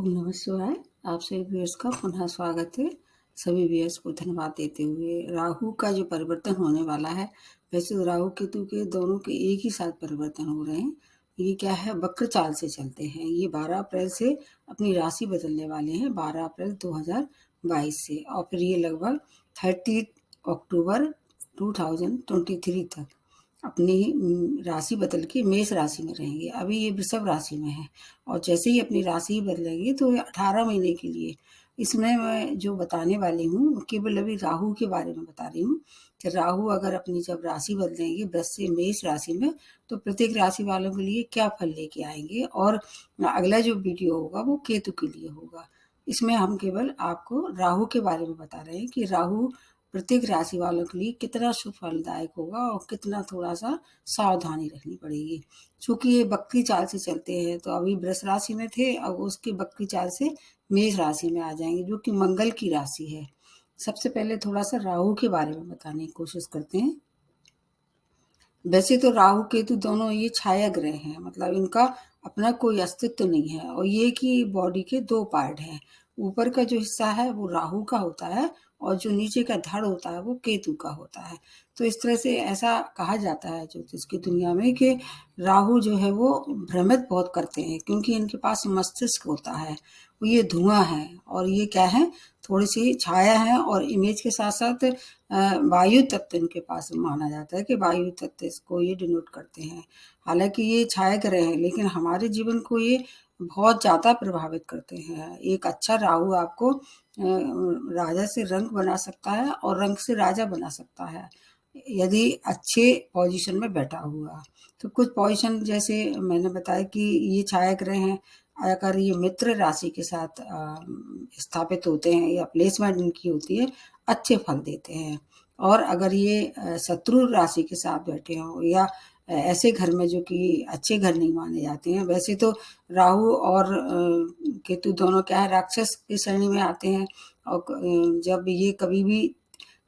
ओम नमः शिवाय। आप सभी व्यूअर्स का पुनः स्वागत है। सभी व्यूअर्स को धन्यवाद देते हुए, राहु का जो परिवर्तन होने वाला है, वैसे तो राहु केतु के दोनों के एक ही साथ परिवर्तन हो रहे हैं। ये क्या है, वक्र चाल से चलते हैं। ये 12 अप्रैल से अपनी राशि बदलने वाले हैं, 12 अप्रैल 2022 से, और फिर ये लगभग 30 अक्टूबर 2023 तक अपनी राशि बदल के मेष राशि में रहेंगे। अभी ये वृषभ राशि में है, और जैसे ही अपनी राशि बदलेंगे तो ये 18 महीने के लिए। इसमें मैं जो बताने वाली हूँ, केवल अभी राहु के बारे में बता रही हूँ कि राहु अगर अपनी जब राशि बदलेंगे वृष से मेष राशि में, तो प्रत्येक राशि वालों के लिए क्या फल लेके आएंगे। और अगला जो वीडियो होगा वो केतु के लिए होगा। इसमें हम केवल आपको राहु के बारे में बता रहे हैं कि राहु प्रत्येक राशि वालों के लिए कितना शुभ फलदायक होगा और कितना थोड़ा सा सावधानी रखनी पड़ेगी। चूंकि ये बकरी चाल से चलते हैं, तो अभी वृष राशि में थे, अब उसके बकरी चाल से मेष राशि में आ जाएंगे, जो कि मंगल की राशि है। सबसे पहले थोड़ा सा राहु के बारे में बताने की कोशिश करते हैं। वैसे तो राहु केतु दोनों ये छाया ग्रह हैं, मतलब इनका अपना कोई अस्तित्व नहीं है, और ये कि बॉडी के दो पार्ट हैं। ऊपर का जो हिस्सा है वो राहु का होता है, और जो नीचे का धड़ होता है वो केतु का होता है। तो इस तरह से ऐसा कहा जाता है ज्योतिष की दुनिया में कि राहु जो है वो भ्रमित बहुत करते हैं, क्योंकि इनके पास मस्तिष्क होता है, वो ये धुआं है, और ये क्या है, थोड़ी सी छाया है, और इमेज के साथ साथ वायु तत्व इनके पास माना जाता है कि वायु तत्व इसको ये डिनोट करते हैं। हालांकि ये छाया ग्रह है, लेकिन हमारे जीवन को ये बहुत ज़्यादा प्रभावित करते हैं। एक अच्छा राहु आपको राजा से रंक बना सकता है, और रंक से राजा बना सकता है, यदि अच्छे पोजीशन में बैठा हुआ। तो कुछ पोजीशन जैसे मैंने बताया कि ये छाया ग्रह हैं, अगर ये मित्र राशि के साथ स्थापित होते हैं या प्लेसमेंट इनकी होती है, अच्छे फल देते हैं। और अगर ये शत्रु राशि के साथ बैठे हों, या ऐसे घर में जो कि अच्छे घर नहीं माने जाते हैं। वैसे तो राहु और केतु दोनों क्या है, राक्षस की श्रेणी में आते हैं, और जब ये कभी भी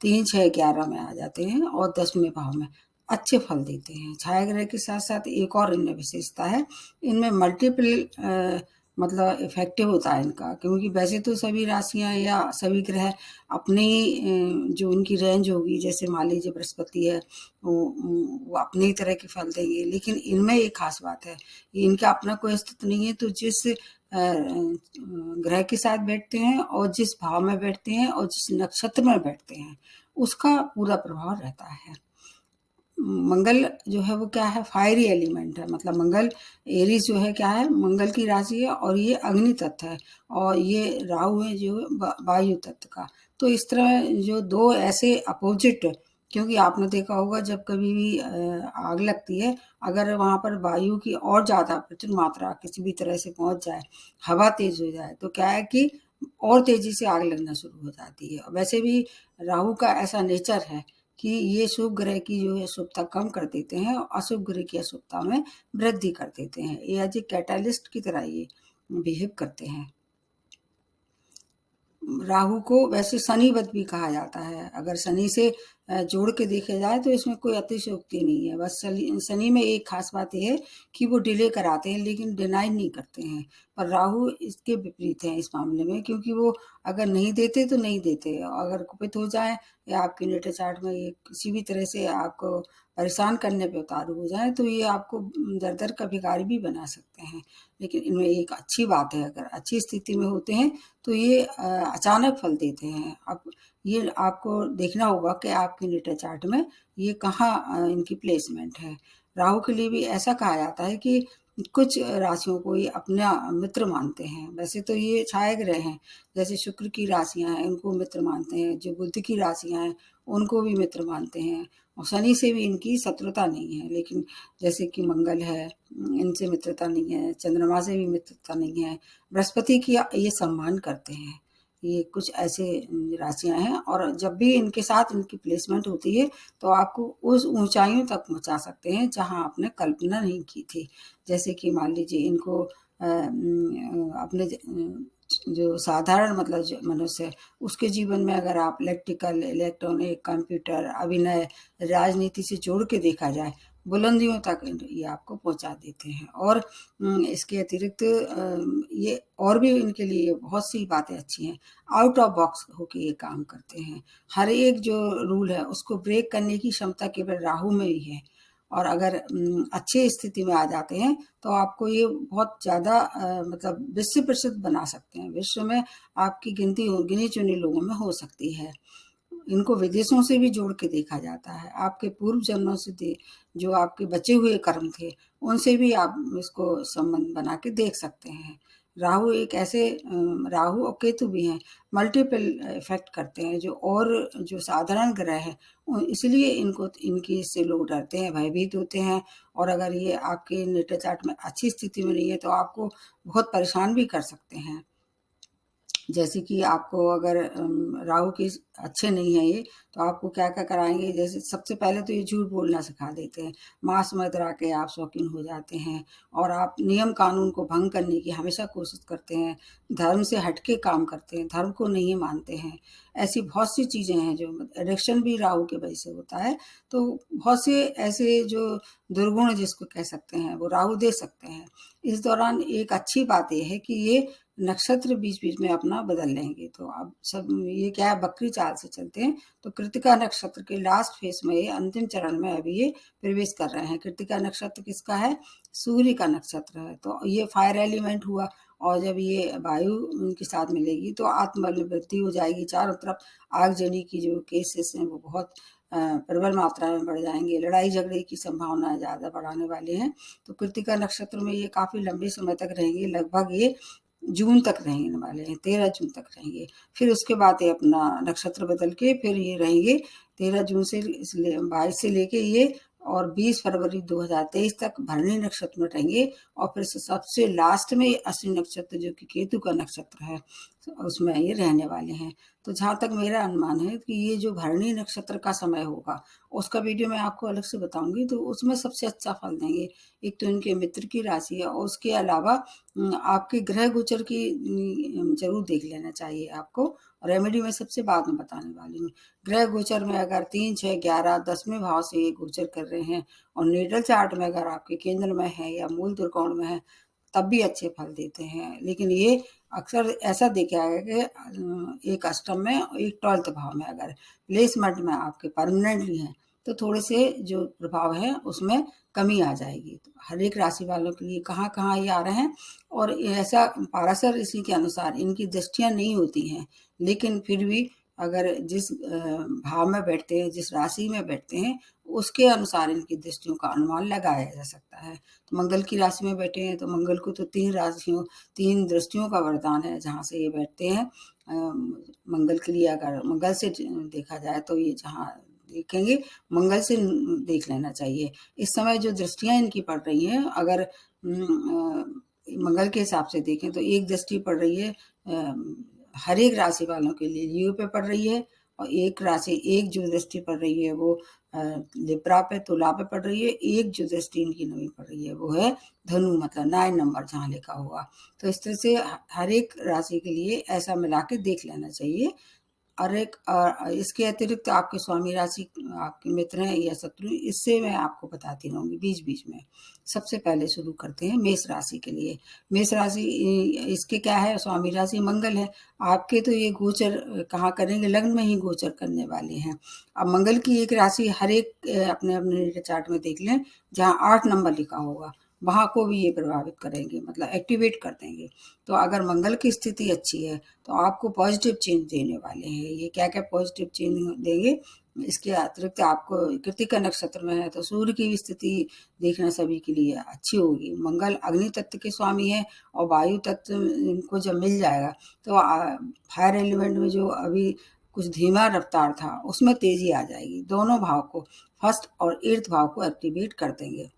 3, 6, 11 में आ जाते हैं और 10वें भाव में अच्छे फल देते हैं। छाया ग्रह के साथ साथ एक और इनमें विशेषता है, इनमें मल्टीपल मतलब इफेक्टिव होता है इनका, क्योंकि वैसे तो सभी राशियां या सभी ग्रह अपनी जो इनकी रेंज होगी, जैसे मान लीजिए बृहस्पति है, वो अपने ही तरह के फल देंगे, लेकिन इनमें एक खास बात है, इनका अपना कोई अस्तित्व नहीं है। तो जिस ग्रह के साथ बैठते हैं, और जिस भाव में बैठते हैं, और जिस नक्षत्र में बैठते हैं, उसका पूरा प्रभाव रहता है। मंगल जो है वो क्या है, फायरी एलिमेंट है, मतलब मंगल एरीज जो है क्या है, मंगल की राशि है, और ये अग्नि तत्व है, और ये राहु है जो वायु तत्व का। तो इस तरह जो दो ऐसे अपोजिट, क्योंकि आपने देखा होगा जब कभी भी आग लगती है, अगर वहां पर वायु की और ज्यादा प्रचुर मात्रा किसी भी तरह से पहुंच जाए, हवा तेज हो जाए, तो क्या है कि और तेजी से आग लगना शुरू हो जाती है। वैसे भी राहु का ऐसा नेचर है कि ये शुभ ग्रह की जो है शुभता कम कर देते हैं, और अशुभ ग्रह की अशुभता में वृद्धि कर देते हैं। ये एज ए कैटालिस्ट की तरह ये बिहेव करते हैं। राहु को वैसे शनिवत भी कहा जाता है। अगर शनि से जोड़ के देखा जाए तो इसमें कोई अतिशयोक्ति नहीं है। बस शनि में एक खास बात यह है कि वो डिले कराते हैं, लेकिन डिनाई नहीं करते हैं। पर राहु इसके विपरीत है इस मामले में, क्योंकि वो अगर नहीं देते तो नहीं देते। अगर कुपित हो जाए, या आपके नेटल चार्ट में ये किसी भी तरह से आपको परेशान करने पे उतारू हो जाए, तो ये आपको दर दर का भिखारी भी बना सकते हैं। लेकिन इनमें एक अच्छी बात है, अगर अच्छी स्थिति में होते हैं तो ये अचानक फल देते हैं। अब ये आपको देखना होगा कि आपके नेटल चार्ट में ये कहाँ इनकी प्लेसमेंट है। राहु के लिए भी ऐसा कहा जाता है कि कुछ राशियों को ये अपना मित्र मानते हैं। वैसे तो ये छाया ग्रह हैं, जैसे शुक्र की राशियां हैं उनको मित्र मानते हैं, जो बुध की राशियां हैं उनको भी मित्र मानते हैं, और शनि से भी इनकी शत्रुता नहीं है। लेकिन जैसे कि मंगल है, इनसे मित्रता नहीं है, चंद्रमा से भी मित्रता नहीं है, बृहस्पति की ये सम्मान करते हैं। ये कुछ ऐसे राशियां हैं, और जब भी इनके साथ इनकी प्लेसमेंट होती है तो आपको उस ऊंचाइयों तक पहुंचा सकते हैं जहां आपने कल्पना नहीं की थी। जैसे कि मान लीजिए इनको अपने जो साधारण मतलब जो मनुष्य है उसके जीवन में अगर आप इलेक्ट्रिकल, इलेक्ट्रॉनिक, कंप्यूटर, अभिनय, राजनीति से जोड़ के देखा जाए, बुलंदियों तक ये आपको पहुंचा देते हैं। और इसके अतिरिक्त ये और भी इनके लिए बहुत सी बातें अच्छी हैं। आउट ऑफ बॉक्स होके ये काम करते हैं। हर एक जो रूल है उसको ब्रेक करने की क्षमता केवल राहु में ही है। और अगर अच्छी स्थिति में आ जाते हैं तो आपको ये बहुत ज़्यादा मतलब विश्व प्रसिद्ध बना सकते हैं। विश्व में आपकी गिनी चुनी लोगों में हो सकती है। इनको विदेशों से भी जोड़ के देखा जाता है। आपके पूर्व जन्मों से जो आपके बचे हुए कर्म थे उनसे भी आप इसको संबंध बना के देख सकते हैं। राहु एक ऐसे राहु और केतु भी हैं, मल्टीपल इफेक्ट करते हैं जो साधारण ग्रह है। इसलिए इनकी इससे लोग डरते हैं, भयभीत होते हैं। और अगर ये आपके नेटल चार्ट में अच्छी स्थिति में नहीं है तो आपको बहुत परेशान भी कर सकते हैं। जैसे कि आपको अगर राहु के अच्छे नहीं है ये, तो आपको क्या क्या कराएंगे, जैसे सबसे पहले तो ये झूठ बोलना सिखा देते हैं। मांस मदिरा के आप शौकीन हो जाते हैं और आप नियम कानून को भंग करने की हमेशा कोशिश करते हैं। धर्म से हटके काम करते हैं, धर्म को नहीं मानते हैं। ऐसी बहुत सी चीज़ें हैं जो एडिक्शन भी राहु के वजह से होता है। तो बहुत से ऐसे जो दुर्गुण जिसको कह सकते हैं वो राहु दे सकते हैं। इस दौरान एक अच्छी बात यह है कि ये नक्षत्र बीच बीच में अपना बदल लेंगे। तो अब सब ये क्या है, बकरी चाल से चलते हैं। तो कृतिका नक्षत्र के लास्ट फेज में, ये अंतिम चरण में अभी ये प्रवेश कर रहे हैं। कृतिका नक्षत्र किसका है? सूर्य का नक्षत्र है। तो ये फायर एलिमेंट हुआ। और जब ये वायु उनके साथ मिलेगी तो आत्मबल में वृद्धि हो जाएगी। चारों तरफ आगजनी की जो केसेस हैं वो बहुत प्रबल मात्रा में बढ़ जाएंगे। लड़ाई झगड़े की संभावना ज़्यादा बढ़ाने वाले हैं। तो कृतिका नक्षत्र में ये काफ़ी लंबे समय तक रहेंगे, लगभग ये जून तक रहने वाले हैं, 13 जून तक रहेंगे। फिर उसके बाद ये अपना नक्षत्र बदल के फिर ये रहेंगे 13 जून से 22 से लेके ये और 20 फरवरी 2023 तक भरणी नक्षत्र में रहेंगे। और फिर सबसे लास्ट में ये अश्विनी नक्षत्र जो कि केतु का नक्षत्र है उसमें ये रहने वाले हैं। तो जहाँ तक मेरा अनुमान है कि ये जो भरणी नक्षत्र का समय होगा उसका वीडियो मैं आपको अलग से बताऊंगी, तो उसमें सबसे अच्छा फल देंगे। एक तो इनके मित्र की राशि है और उसके अलावा आपके ग्रह गोचर की जरूर देख लेना चाहिए आपको। रेमेडी में सबसे बाद में बताने वाली हूँ। ग्रह गोचर में अगर 3, 6, 11, 10वें भाव से ये गोचर कर रहे हैं और नेटल चार्ट में अगर आपके केंद्र में है या मूल त्रिकोण में है तब भी अच्छे फल देते हैं। लेकिन ये अक्सर ऐसा देखा गया कि एक अष्टम में और एक 12th भाव में अगर प्लेसमेंट में आपके परमानेंटली हैं तो थोड़े से जो प्रभाव है उसमें कमी आ जाएगी। तो हर एक राशि वालों के लिए कहाँ कहाँ ये आ रहे हैं। और ऐसा पाराशर इसी के अनुसार इनकी दृष्टियां नहीं होती हैं, लेकिन फिर भी अगर जिस भाव में बैठते हैं, जिस राशि में बैठते हैं उसके अनुसार इनकी दृष्टियों का अनुमान लगाया जा सकता है। तो मंगल की राशि में बैठे हैं तो मंगल को तो 3 दृष्टियों का वरदान है जहाँ से ये बैठते हैं। मंगल के लिए अगर मंगल से देखा जाए तो ये जहाँ देखेंगे मंगल से देख लेना चाहिए। इस समय जो दृष्टियां इनकी पड़ रही हैं अगर मंगल के हिसाब से देखें तो एक दृष्टि पड़ रही है हर एक राशि वालों के लिए लियो पे पड़ रही है। और एक जो दृष्टि पड़ रही है वो लिब्रा पे, तुला पे पड़ रही है। एक जो दृष्टि इनकी नवी पड़ रही है वो है धनु, मतलब 9 नंबर जहाँ लिखा हुआ। तो इस तरह से हर एक राशि के लिए ऐसा मिला के देख लेना चाहिए। और इसके अतिरिक्त आपके स्वामी राशि आपके मित्र हैं या शत्रु, इससे मैं आपको बताती रहूंगी बीच बीच में। सबसे पहले शुरू करते हैं मेष राशि के लिए। मेष राशि इसके क्या है, स्वामी राशि मंगल है। आपके तो ये गोचर कहाँ करेंगे, लग्न में ही गोचर करने वाले हैं। अब मंगल की एक राशि हर एक अपने अपने चार्ट में देख लें, जहाँ 8 नंबर लिखा होगा वहाँ को भी ये प्रभावित करेंगे, मतलब एक्टिवेट कर देंगे। तो अगर मंगल की स्थिति अच्छी है तो आपको पॉजिटिव चेंज देने वाले हैं। ये क्या क्या पॉजिटिव चेंज देंगे, इसके अतिरिक्त आपको कृतिका नक्षत्र में है तो सूर्य की भी स्थिति देखना सभी के लिए अच्छी होगी। मंगल अग्नि तत्व के स्वामी है और वायु तत्व इनको जब मिल जाएगा तो फायर एलिमेंट में जो अभी कुछ धीमा रफ्तार था उसमें तेजी आ जाएगी। दोनों भाव को, फर्स्ट और 8th भाव को एक्टिवेट कर देंगे।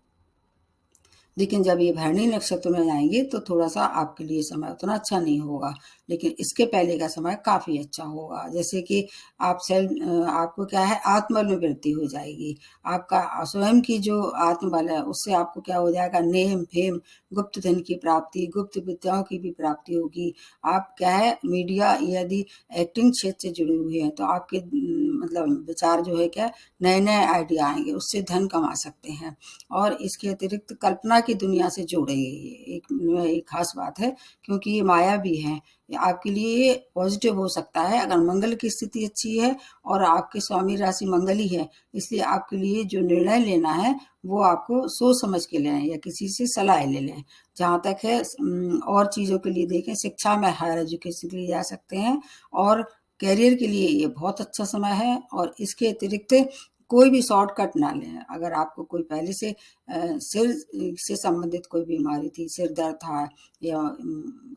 लेकिन जब ये भरणी नक्षत्र में आएंगे तो थोड़ा सा आपके लिए समय उतना अच्छा नहीं होगा। लेकिन इसके पहले का समय काफ़ी अच्छा होगा। जैसे कि आपको क्या है, आत्मबल में वृद्धि हो जाएगी। आपका स्वयं की जो आत्मबल है उससे आपको क्या हो जाएगा, नेम फेम, गुप्त धन की प्राप्ति, गुप्त विद्याओं की भी प्राप्ति होगी। आप क्या है, मीडिया यदि एक्टिंग क्षेत्र से जुड़े हुए हैं तो आपके मतलब विचार जो है क्या, नए नए आइडिया आएंगे, उससे धन कमा सकते हैं। और इसके अतिरिक्त कल्पना की दुनिया से जोड़ेंगे, ये एक खास बात है, क्योंकि ये माया भी है। ये आपके लिए पॉजिटिव हो सकता है अगर मंगल की स्थिति अच्छी है और आपके स्वामी राशि मंगल ही है। इसलिए आपके लिए जो निर्णय लेना है वो आपको सोच समझ के लें या किसी से सलाह ले लें। जहाँ तक है और चीज़ों के लिए देखें, शिक्षा में हायर एजुकेशन के लिए जा सकते हैं और करियर के लिए ये बहुत अच्छा समय है। और इसके अतिरिक्त कोई भी शॉर्टकट ना लें। अगर आपको कोई पहले से सिर से संबंधित कोई बीमारी थी, सिर दर्द था या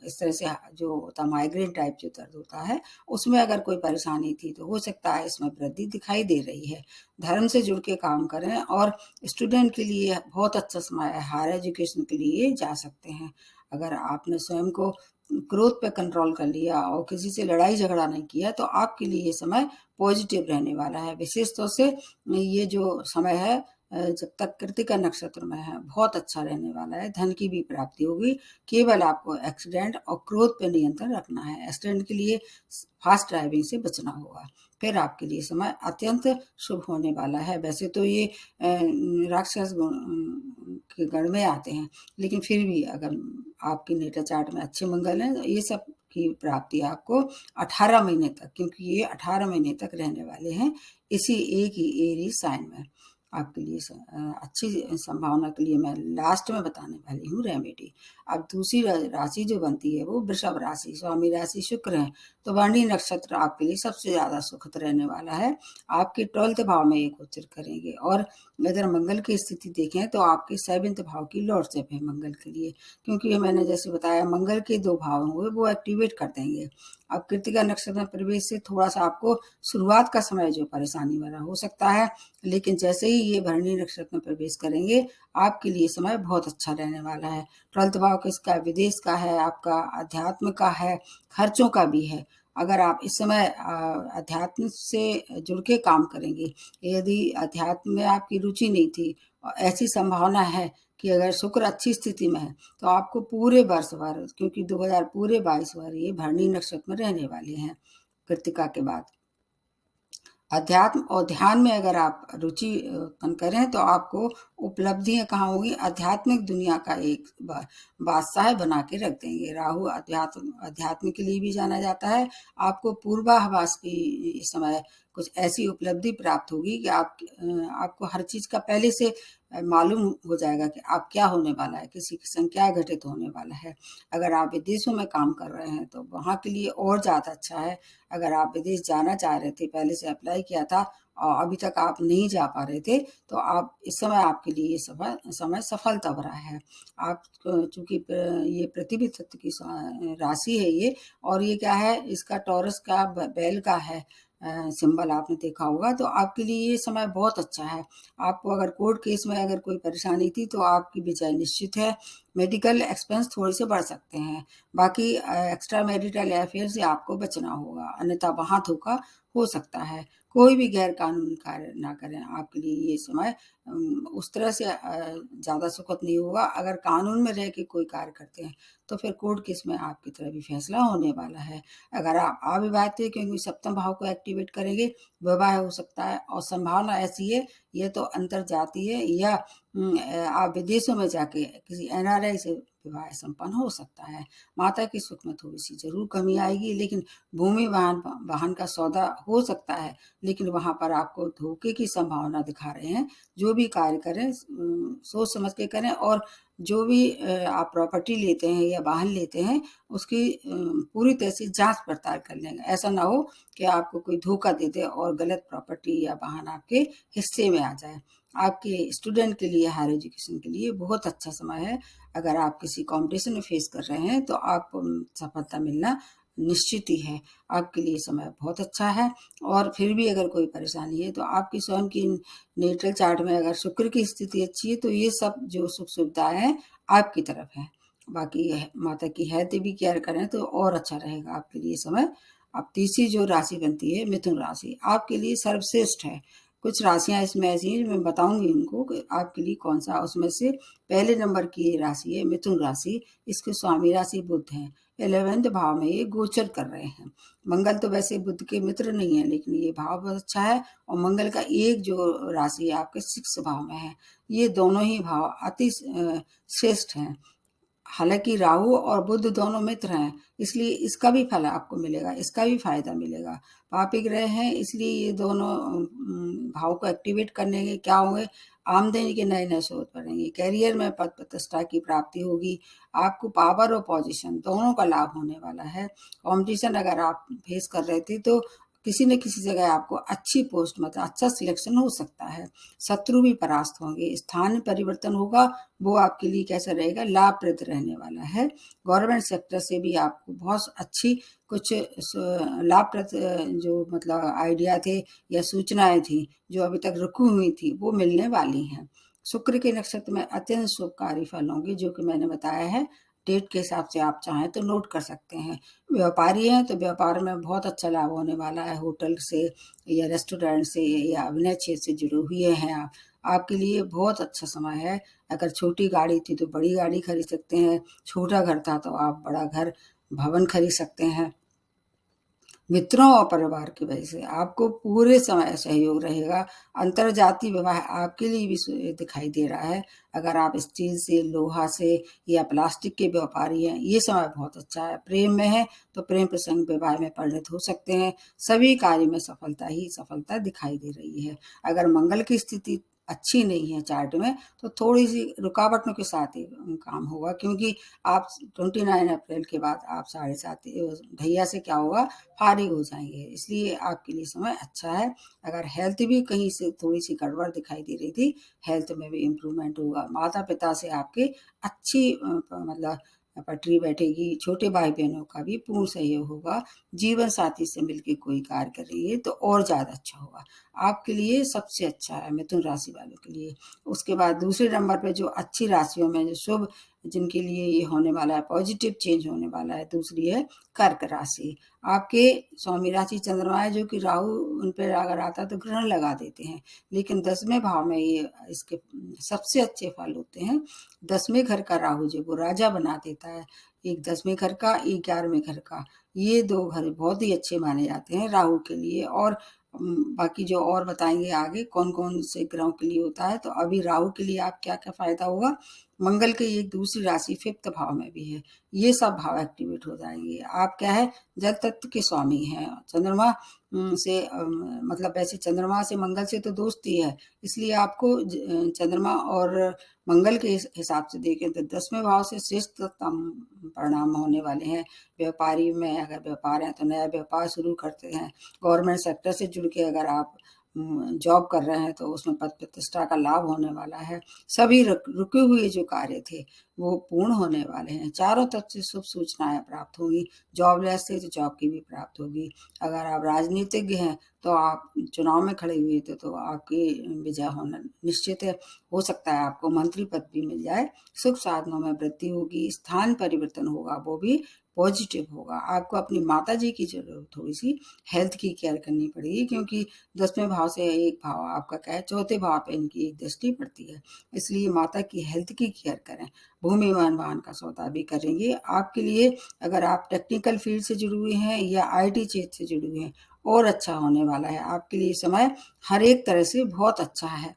इस तरह से जो होता माइग्रेन टाइप जो दर्द होता है, उसमें अगर कोई परेशानी थी तो हो सकता है इसमें वृद्धि दिखाई दे रही है। धर्म से जुड़ के काम करें और स्टूडेंट के लिए बहुत अच्छा समय है, हायर एजुकेशन के लिए जा सकते हैं। अगर आपने स्वयं को क्रोध पे कंट्रोल कर लिया और किसी से लड़ाई झगड़ा नहीं किया तो आपके लिए ये समय पॉजिटिव रहने वाला है। विशेष तौर से ये जो समय है जब तक कृतिका नक्षत्र में है, बहुत अच्छा रहने वाला है। धन की भी प्राप्ति होगी। केवल आपको एक्सीडेंट और क्रोध पे नियंत्रण रखना है। एक्सीडेंट के लिए फास्ट ड्राइविंग से बचना होगा। फिर आपके लिए समय अत्यंत शुभ होने वाला है। वैसे तो ये राक्षस के गण में आते हैं, लेकिन फिर भी अगर आपके नेटा चार्ट में अच्छे मंगल हैं तो ये सब की प्राप्ति आपको 18 महीने तक, क्योंकि ये 18 महीने तक रहने वाले हैं इसी एक ही एरी साइन में। आपके लिए अच्छी संभावना के लिए मैं लास्ट में बताने वाली हूँ रेमेडी। अब दूसरी राशि जो बनती है वो वृषभ राशि, स्वामी राशि शुक्र है, तो वाणी नक्षत्र आपके लिए सबसे ज़्यादा सुखद रहने वाला है। आपके 12th भाव में ये गोचर करेंगे और अगर मंगल की स्थिति देखें तो आपके 7th भाव की लॉर्डशिप है मंगल के लिए, क्योंकि मैंने जैसे बताया मंगल के 2 भाव हुए वो एक्टिवेट कर देंगे। अब कृतिका नक्षत्र में प्रवेश से थोड़ा सा आपको शुरुआत का समय जो परेशानी वाला हो सकता है, लेकिन जैसे ही ये भरणी नक्षत्र में प्रवेश करेंगे आपके लिए समय बहुत अच्छा रहने वाला है। 12th भाव किसका, विदेश का है, आपका अध्यात्म का है, खर्चों का भी है। अगर आप इस समय अध्यात्म से जुड़ के काम करेंगे, यदि अध्यात्म में आपकी रुचि नहीं थी, ऐसी संभावना है कि अगर शुक्र अच्छी स्थिति में है तो आपको पूरे वर्ष भर, क्योंकि 2000 पूरे 22 भर ये भरणी नक्षत्र में रहने वाले हैं कृतिका के बाद। अध्यात्म और ध्यान में अगर आप रुचि उत्पन्न करें तो आपको उपलब्धियां कहाँ होगी, आध्यात्मिक दुनिया का एक बादशाह बना के रख देंगे। राहु अध्यात्म के लिए भी जाना जाता है। आपको पूर्वाभास की इस समय कुछ ऐसी उपलब्धि प्राप्त होगी कि आपको हर चीज का पहले से मालूम हो जाएगा कि आप क्या होने वाला है, किसी की संख्या घटित होने वाला है। अगर आप विदेशों में काम कर रहे हैं तो वहाँ के लिए और ज़्यादा अच्छा है। अगर आप विदेश जाना चाह रहे थे, पहले से अप्लाई किया था और अभी तक आप नहीं जा पा रहे थे, तो आप इस समय आपके लिए ये समय सफलता भरा है। आप चूंकि ये पृथ्वी तत्व की राशि है ये, और ये क्या है, इसका टॉरस का बैल का है सिंबल आपने देखा होगा, तो आपके लिए ये समय बहुत अच्छा है। आपको अगर कोर्ट केस में अगर कोई परेशानी थी तो आपकी विजय निश्चित है। मेडिकल एक्सपेंस थोड़े से बढ़ सकते हैं, बाकी एक्स्ट्रा मैरिटल अफेयर से आपको बचना होगा, अन्यथा वहाँ धोखा हो सकता है। कोई भी गैर कानूनी कार्य ना करें, आपके लिए ये समय उस तरह से ज़्यादा सुखद नहीं होगा। अगर कानून में रह के कोई कार्य करते हैं तो फिर कोर्ट केस में आपकी तरफ भी फैसला होने वाला है। अगर आप अविवाहित हैं, क्योंकि 7th भाव को एक्टिवेट करेंगे, विवाह हो सकता है और संभावना ऐसी है, ये तो अंतर जाती है या आप विदेशों में जाके किसी एनआरआई से विवाह संपन्न हो सकता है। माता के सुख में थोड़ी सी जरूर कमी आएगी, लेकिन भूमि वाहन वाहन का सौदा हो सकता है, लेकिन वहां पर आपको धोखे की संभावना दिखा रहे हैं। जो भी कार्य करें सोच समझ के करें, और जो भी आप प्रॉपर्टी लेते हैं या वाहन लेते हैं उसकी पूरी तरह से जांच पड़ताल कर लेंगे। ऐसा ना हो कि आपको कोई धोखा दे दे और गलत प्रॉपर्टी या वाहन आपके हिस्से में आ जाए। आपके स्टूडेंट के लिए, हायर एजुकेशन के लिए बहुत अच्छा समय है। अगर आप किसी कंपटीशन में फेस कर रहे हैं तो आपको सफलता मिलना निश्चित ही है। आपके लिए समय बहुत अच्छा है। और फिर भी अगर कोई परेशानी है तो आपकी स्वयं की नेटल चार्ट में अगर शुक्र की स्थिति अच्छी है तो ये सब जो सुख सुविधाएं हैं आपकी तरफ है। बाकी माता की हेल्थ भी केयर करें तो और अच्छा रहेगा आपके लिए समय। अब तीसरी जो राशि बनती है मिथुन राशि, आपके लिए सर्वश्रेष्ठ है। कुछ राशियां इसमें ऐसी हैं, मैं बताऊंगी उनको कि आपके लिए कौन सा। उसमें से पहले नंबर की ये राशि है मिथुन राशि। इसके स्वामी राशि बुध है। 11वें भाव में ये गोचर कर रहे हैं। मंगल तो वैसे बुध के मित्र नहीं है, लेकिन ये भाव बहुत अच्छा है। और मंगल का एक जो राशि है आपके 6 भाव में है। ये दोनों ही भाव अति श्रेष्ठ हैं। हालांकि राहु और बुध दोनों मित्र हैं, इसलिए इसका भी फल आपको मिलेगा, इसका भी फायदा मिलेगा। पापी ग्रह हैं, इसलिए ये दोनों भाव को एक्टिवेट करने के क्या होंगे, आमदनी के नए नए स्रोत बनेंगे, कैरियर में पद प्रतिष्ठा की प्राप्ति होगी, आपको पावर और पोजीशन दोनों का लाभ होने वाला है। कंपटीशन अगर आप फेस कर रहे थे तो किसी न किसी जगह आपको अच्छी पोस्ट मतलब अच्छा सिलेक्शन हो सकता है। शत्रु भी परास्त होंगे, स्थान परिवर्तन होगा, वो आपके लिए कैसा रहेगा, लाभप्रद रहने वाला है। गवर्नमेंट सेक्टर से भी आपको बहुत अच्छी कुछ लाभप्रद जो मतलब आइडिया थे या सूचनाएं थी जो अभी तक रुकी हुई थी वो मिलने वाली हैं। शुक्र के नक्षत्र में अत्यंत शुभकारी फल होंगे, जो कि मैंने बताया है। डेट के हिसाब से आप चाहें तो नोट कर सकते हैं। व्यापारी हैं तो व्यापार में बहुत अच्छा लाभ होने वाला है। होटल से या रेस्टोरेंट से या अभिनय क्षेत्र से जुड़े हुए हैं आप, आपके लिए बहुत अच्छा समय है। अगर छोटी गाड़ी थी तो बड़ी गाड़ी खरीद सकते हैं, छोटा घर था तो आप बड़ा घर भवन खरीद सकते हैं। मित्रों और परिवार की वजह से आपको पूरे समय सहयोग रहेगा। अंतरजातीय विवाह आपके लिए भी दिखाई दे रहा है। अगर आप स्टील से, लोहा से या प्लास्टिक के व्यापारी हैं, ये समय बहुत अच्छा है। प्रेम में है तो प्रेम प्रसंग विवाह में परिणत हो सकते हैं। सभी कार्य में सफलता ही सफलता दिखाई दे रही है। अगर मंगल की स्थिति अच्छी नहीं है चार्ट में तो थोड़ी सी रुकावटों के साथ ही काम होगा, क्योंकि आप 29 अप्रैल के बाद आप 7:30 ढैया से क्या होगा, फारिग हो जाएंगे। इसलिए आपके लिए समय अच्छा है। अगर हेल्थ भी कहीं से थोड़ी सी गड़बड़ दिखाई दे रही थी, हेल्थ में भी इम्प्रूवमेंट होगा। माता पिता से आपके अच्छी मतलब पटरी बैठेगी। छोटे भाई बहनों का भी पूर्ण सहयोग होगा। जीवन साथी से मिलकर कोई कार्य करेंगे तो और ज़्यादा अच्छा होगा। आपके लिए सबसे अच्छा है मिथुन राशि वालों के लिए। उसके बाद दूसरे नंबर पे जो अच्छी राशियों में जो शुभ जिनके लिए ये होने वाला है, पॉजिटिव चेंज होने वाला है, दूसरी है कर्क राशि। आपके स्वामी राशि चंद्रमा है, जो कि राहु उन पर अगर आता है तो ग्रहण लगा देते हैं, लेकिन 10वें भाव में ये इसके सबसे अच्छे फल होते हैं। 10वें घर का राहु जो वो राजा बना देता है। एक 10वें घर का, एक 11वें घर का, ये दो घर बहुत ही अच्छे माने जाते हैं राहु के लिए। और बाकी जो और बताएंगे आगे कौन कौन से ग्रहों के लिए होता है। तो अभी राहु के लिए आप क्या क्या फायदा होगा, मंगल की एक दूसरी राशि 5th भाव में भी है, ये सब भाव एक्टिवेट हो जाएंगे। आप क्या है, जल तत्व के स्वामी हैं। चंद्रमा से मतलब वैसे चंद्रमा से मंगल से तो दोस्ती है, इसलिए आपको चंद्रमा और मंगल के हिसाब से देखें तो 10वें भाव से श्रेष्ठतम परिणाम होने वाले हैं। व्यापारी में अगर व्यापार है तो नया व्यापार शुरू करते हैं। गवर्नमेंट सेक्टर से जुड़ के अगर आप जॉब कर रहे हैं तो उसमें पद प्रतिष्ठा का लाभ होने वाला है। सभी रुके हुए जो कार्य थे वो पूर्ण होने वाले हैं। चारों तरफ से शुभ सूचनाएं प्राप्त होंगी। जॉबलेस थे तो जॉब की भी प्राप्त होगी। अगर आप राजनीतिज्ञ हैं तो आप चुनाव में खड़े हुए थे तो आपकी विजय होना निश्चित है। हो सकता है आपको मंत्री पद भी मिल जाए। सुख साधनों में वृद्धि होगी। स्थान परिवर्तन होगा, वो भी पॉजिटिव होगा। आपको अपनी माता जी की जरूरत थोड़ी सी हेल्थ की केयर करनी पड़ेगी, क्योंकि 10वें भाव से एक भाव आपका क्या है, चौथे भाव पे इनकी एक दृष्टि पड़ती है। इसलिए माता की हेल्थ की केयर करें। भूमि वाहन का सौदा भी करेंगे। आपके लिए अगर आप टेक्निकल फील्ड से जुड़े हुए हैं या IT क्षेत्र से जुड़े हुए हैं और अच्छा होने वाला है। आपके लिए समय हर एक तरह से बहुत अच्छा है।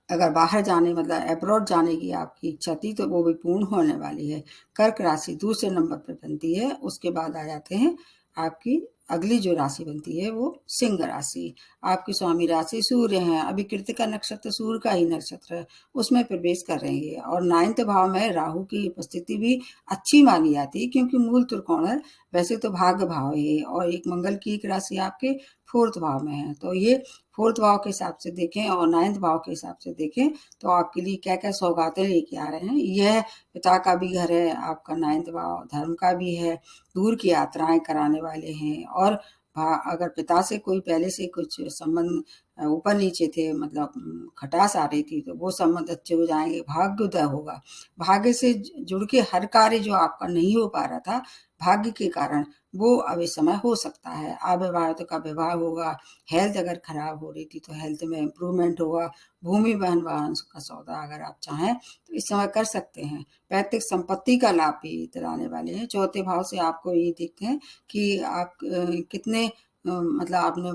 अगर बाहर जाने मतलब अब्रॉड जाने की आपकी इच्छा थी तो वो भी पूर्ण होने वाली है। कर्क राशि दूसरे नंबर पर बनती है। उसके बाद आ जाते हैं आपकी अगली जो राशि बनती है वो सिंह राशि। आपकी स्वामी राशि सूर्य है। अभी कृतिका नक्षत्र सूर्य का ही नक्षत्र है, उसमें प्रवेश कर रही है। और 9th भाव में राहु की उपस्थिति भी अच्छी मानी जाती है, क्योंकि मूल त्रिकोण है। वैसे तो भाग्य भाव है और एक मंगल की एक राशि आपके 4th भाव में है। तो ये 4th भाव के हिसाब से देखें और 9th भाव के हिसाब से देखें तो आपके लिए क्या क्या सौगातें लेके आ रहे हैं। यह पिता का भी घर है, आपका 9th भाव धर्म का भी है। दूर की यात्राएं कराने वाले हैं। और अगर पिता से कोई पहले से कुछ संबंध ऊपर नीचे थे, मतलब खटास आ रही थी, तो वो संबंध अच्छे हो जाएंगे, भाग्योदय होगा। भाग्य से जुड़ के हर कार्य जो आपका नहीं हो पा रहा था भाग्य के कारण, वो अब इस समय हो सकता है। अविवाहितों का विवाह होगा। हेल्थ अगर खराब हो रही थी तो हेल्थ में इम्प्रूवमेंट होगा। भूमि वाहन का सौदा अगर आप चाहें तो इस समय कर सकते हैं। पैतृक संपत्ति का लाभ भी दिलाने वाले हैं। चौथे भाव से आपको ये देखते हैं कि आप कितने मतलब आपने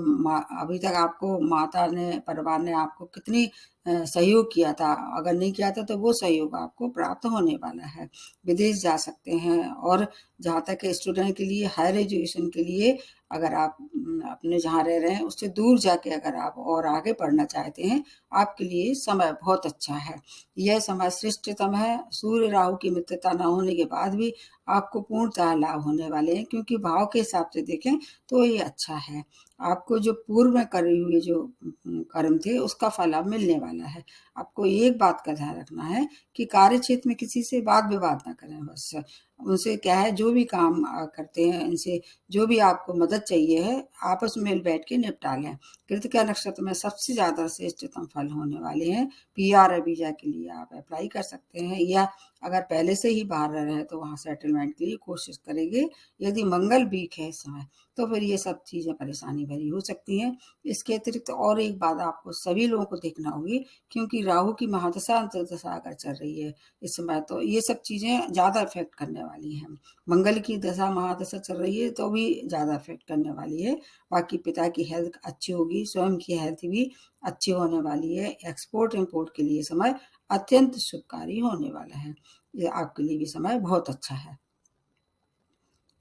अभी तक आपको माता ने, परिवार ने आपको कितनी सहयोग किया था। अगर नहीं किया था तो वो सहयोग आपको प्राप्त होने वाला है। विदेश जा सकते हैं। और जहाँ तक स्टूडेंट के लिए, हायर एजुकेशन के लिए, अगर आप अपने जहाँ रह रहे हैं उससे दूर जाके अगर आप और आगे पढ़ना चाहते हैं, आपके लिए समय बहुत अच्छा है। यह समय श्रेष्ठतम है। सूर्य राहु की मित्रता न होने के बाद भी आपको पूर्णतः लाभ होने वाले हैं, क्योंकि भाव के हिसाब से देखें तो ये अच्छा है। आपको जो पूर्व में करे हुए जो कर्म थे उसका फल अब मिलने वाला है। आपको एक बात का ध्यान रखना है कि कार्य क्षेत्र में किसी से वाद विवाद ना करें। बस उनसे क्या है, जो भी काम करते हैं, इनसे जो भी आपको मदद चाहिए है, आपस में मिल बैठ के निपटा लें। कृतिका नक्षत्र में सबसे ज्यादा श्रेष्ठतम फल होने वाले हैं। पीआर या वीजा के लिए आप अप्लाई कर सकते हैं, या अगर पहले से ही बाहर रह रहे हैं तो वहाँ सेटलमेंट के लिए कोशिश करेंगे। यदि मंगल वीक है इस समय तो फिर ये सब चीजें परेशानी भरी हो सकती हैं। इसके अतिरिक्त और एक बात आपको सभी लोगों को देखना होगी, क्योंकि राहु की महादशा अंतर्दशा अगर चल रही है इस समय, तो ये सब चीजें ज्यादा इफेक्ट करने वाली हैं। मंगल की दशा महादशा चल रही है तो भी ज्यादा इफेक्ट करने वाली है। बाकी पिता की हेल्थ अच्छी होगी, स्वयं की हेल्थ भी अच्छी होने वाली है। एक्सपोर्ट इम्पोर्ट के लिए समय अत्यंत शुभकारी होने वाला है। ये आपके लिए भी समय बहुत अच्छा है।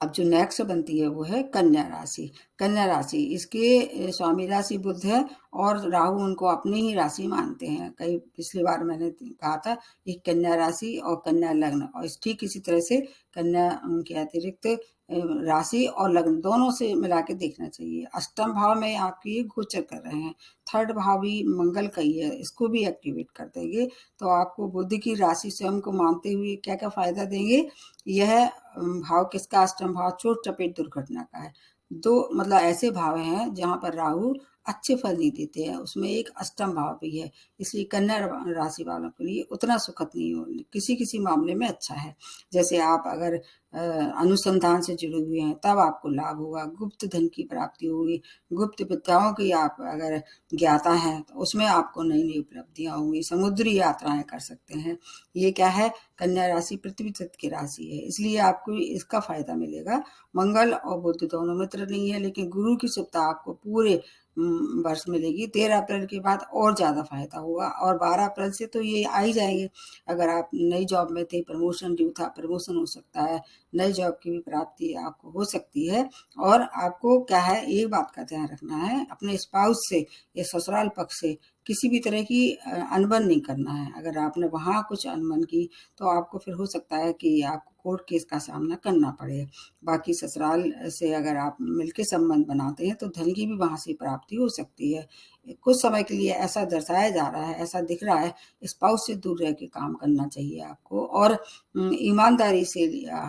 अब जो नेक्स्ट बनती है वो है कन्या राशि। कन्या राशि, इसके स्वामी राशि बुध है और राहु उनको अपनी ही राशि मानते हैं। कई पिछली बार मैंने कहा था कि कन्या राशि और कन्या लग्न, और ठीक इसी तरह से कन्या के अतिरिक्त राशि और लग्न दोनों से मिला के देखना चाहिए। अष्टम भाव में आपकी गोचर कर रहे हैं। थर्ड भाव भी मंगल का ही है, इसको भी एक्टिवेट कर देंगे। तो आपको बुध की राशि स्वयं को मानते हुए क्या क्या फायदा देंगे। यह भाव किसका, अष्टम भाव चोट चपेट दुर्घटना का है। दो मतलब ऐसे भाव हैं जहां पर राहु अच्छे फल नहीं देते हैं, उसमें एक अष्टम भाव भी है। इसलिए कन्या राशि वालों के लिए उतना सुखद नहीं हो, किसी किसी मामले में अच्छा है। जैसे आप अगर अनुसंधान से जुड़े हुए हैं तब आपको लाभ होगा। गुप्त धन की प्राप्ति होगी। गुप्त विद्याओं की आप अगर ज्ञाता हैं तो उसमें आपको नई नई उपलब्धियां होंगी। समुद्री यात्राएं कर सकते हैं। ये क्या है, कन्या राशि पृथ्वी तत्व की राशि है, इसलिए आपको इसका फायदा मिलेगा। मंगल और बुध दोनों मित्र नहीं है, लेकिन गुरु की शुभता आपको पूरे वर्ष मिलेगी। 13 अप्रैल के बाद और ज्यादा फायदा होगा, और 12 अप्रैल से तो ये आ ही जाएंगे। अगर आप नई जॉब में थे, प्रमोशन ड्यू था, प्रमोशन हो सकता है। नई जॉब की भी प्राप्ति आपको हो सकती है। और आपको क्या है, एक बात का ध्यान रखना है, अपने स्पाउस से या ससुराल पक्ष से किसी भी तरह की अनबन नहीं करना है। अगर आपने वहाँ कुछ अनबन की तो आपको फिर हो सकता है कि आपको कोर्ट केस का सामना करना पड़े। बाकी ससुराल से अगर आप मिलके संबंध बनाते हैं तो धन की भी वहाँ से प्राप्ति हो सकती है। कुछ समय के लिए ऐसा दर्शाया जा रहा है, ऐसा दिख रहा है, स्पाउस से दूर रह के काम करना चाहिए आपको। और ईमानदारी से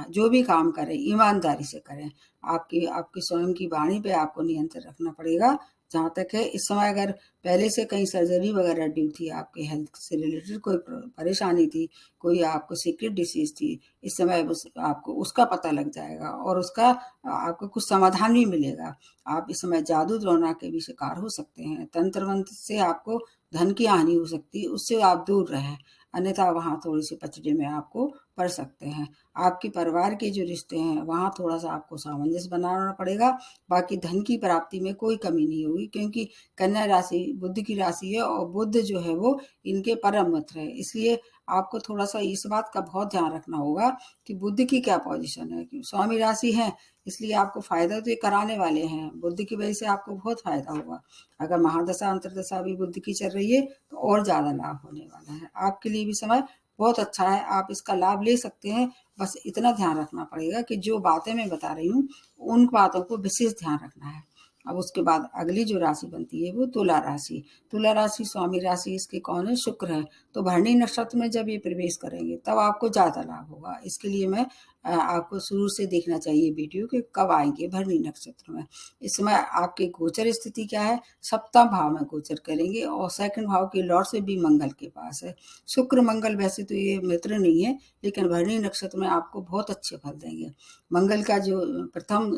जो भी काम करें ईमानदारी से करें। आपकी आपकी स्वयं की वाणी पे आपको नियंत्रण रखना पड़ेगा। जहाँ तक है इस समय, अगर पहले से कहीं सर्जरी वगैरह ड्यू थी, आपके हेल्थ से रिलेटेड कोई परेशानी थी, कोई आपको सीक्रेट डिसीज थी, इस समय आपको उसका पता लग जाएगा और उसका आपको कुछ समाधान भी मिलेगा। आप इस समय जादू टोना के भी शिकार हो सकते हैं। तंत्र मंत्र से आपको धन की हानि हो सकती है, उससे आप दूर रहें, अन्यथा वहाँ थोड़ी सी पचड़े में आपको पड़ सकते हैं। आपके परिवार के जो रिश्ते हैं वहाँ थोड़ा सा आपको सामंजस्य बनाना पड़ेगा। बाकी धन की प्राप्ति में कोई कमी नहीं होगी, क्योंकि कन्या राशि बुध की राशि है और बुध जो है वो इनके परम मित्र है। इसलिए आपको थोड़ा सा इस बात का बहुत ध्यान रखना होगा कि बुध की क्या पोजीशन है। कि स्वामी राशि है, इसलिए आपको फायदा तो ये कराने वाले हैं। बुध की वजह से आपको बहुत फायदा होगा। अगर महादशा अंतर्दशा भी बुध की चल रही है तो और ज्यादा लाभ होने वाला है। आपके लिए भी समय बहुत अच्छा है, आप इसका लाभ ले सकते हैं। बस इतना ध्यान रखना पड़ेगा कि जो बातें मैं बता रही हूँ उन बातों को विशेष ध्यान रखना है। अब उसके बाद अगली जो राशि बनती है वो तुला राशि। तुला राशि स्वामी राशि इसके कौन है, शुक्र है। तो भरणी नक्षत्र में जब ये प्रवेश करेंगे तब आपको ज्यादा लाभ होगा। इसके लिए मैं आपको शुरू से देखना चाहिए वीडियो कि कब आएंगे भरणी नक्षत्र में। इस समय आपकी गोचर स्थिति क्या है, सप्तम भाव में गोचर करेंगे और सेकंड भाव की लॉर्ड से भी मंगल के पास है। शुक्र मंगल वैसे तो ये मित्र नहीं है, लेकिन भरणी नक्षत्र में आपको बहुत अच्छे फल देंगे। मंगल का जो प्रथम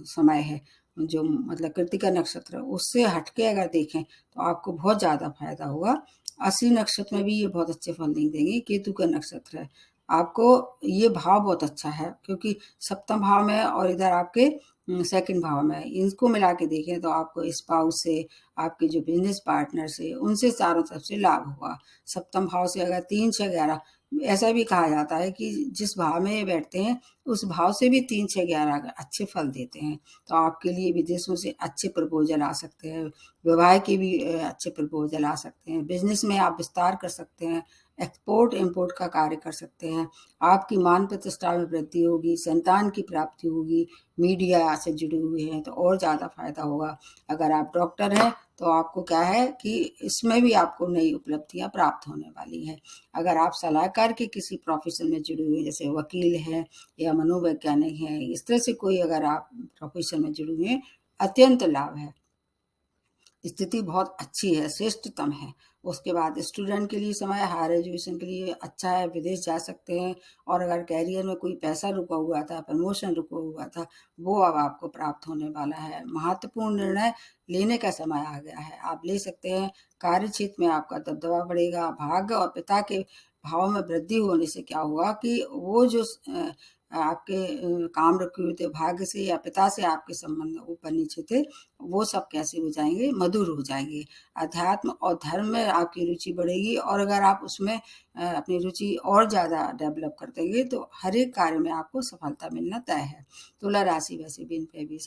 समय है, जो मतलब कृतिका नक्षत्र, उससे हटके अगर देखें तो आपको बहुत ज्यादा फायदा होगा। अश्विनी नक्षत्र में भी ये बहुत अच्छे फल नहीं देंगे, केतु का नक्षत्र है। आपको ये भाव बहुत अच्छा है क्योंकि सप्तम भाव में और इधर आपके सेकंड भाव में, इनको मिला के देखें तो आपको स्पाउस से, आपके जो बिजनेस पार्टनर से, उनसे चारों तरफ से लाभ होगा। सप्तम भाव से अगर 3, 6, 11, ऐसा भी कहा जाता है कि जिस भाव में ये बैठते हैं उस भाव से भी 3, 6, 11 अच्छे फल देते हैं। तो आपके लिए विदेशों से अच्छे प्रपोजल आ सकते हैं, विवाह के भी अच्छे प्रपोजल आ सकते हैं, बिजनेस में आप विस्तार कर सकते हैं, एक्सपोर्ट इम्पोर्ट का कार्य कर सकते हैं, आपकी मान प्रतिष्ठा में वृद्धि होगी, संतान की प्राप्ति होगी, मीडिया से जुड़े हुए हैं तो और ज़्यादा फायदा होगा। अगर आप डॉक्टर हैं तो आपको क्या है कि इसमें भी आपको नई उपलब्धियां प्राप्त होने वाली हैं। अगर आप सलाहकार के किसी प्रोफेशन में जुड़े हुए, जैसे वकील हैं या मनोवैज्ञानिक हैं, इस तरह से कोई अगर आप प्रोफेशन में जुड़े हुए हैं, अत्यंत लाभ है, स्थिति बहुत अच्छी है, श्रेष्ठतम है। उसके बाद स्टूडेंट के लिए समय, हायर एजुकेशन के लिए अच्छा है, विदेश जा सकते हैं। और अगर कैरियर में कोई पैसा रुका हुआ था, प्रमोशन रुका हुआ था, वो अब आपको प्राप्त होने वाला है। महत्वपूर्ण निर्णय लेने का समय आ गया है, आप ले सकते हैं। कार्य क्षेत्र में आपका दबदबा बढ़ेगा। भाग्य और पिता के भाव में वृद्धि होने से क्या हुआ कि वो जो आपके काम रुके हुए थे, भाग्य से या पिता से आपके संबंध ऊपर नीचे थे, वो सब कैसे हो जाएंगे, मधुर हो जाएंगे। अध्यात्म और धर्म में आपकी रुचि बढ़ेगी और अगर आप उसमें अपनी रुचि और ज़्यादा डेवलप कर देंगे तो हर एक कार्य में आपको सफलता मिलना तय है। तुला राशि वैसे भी इन पे भी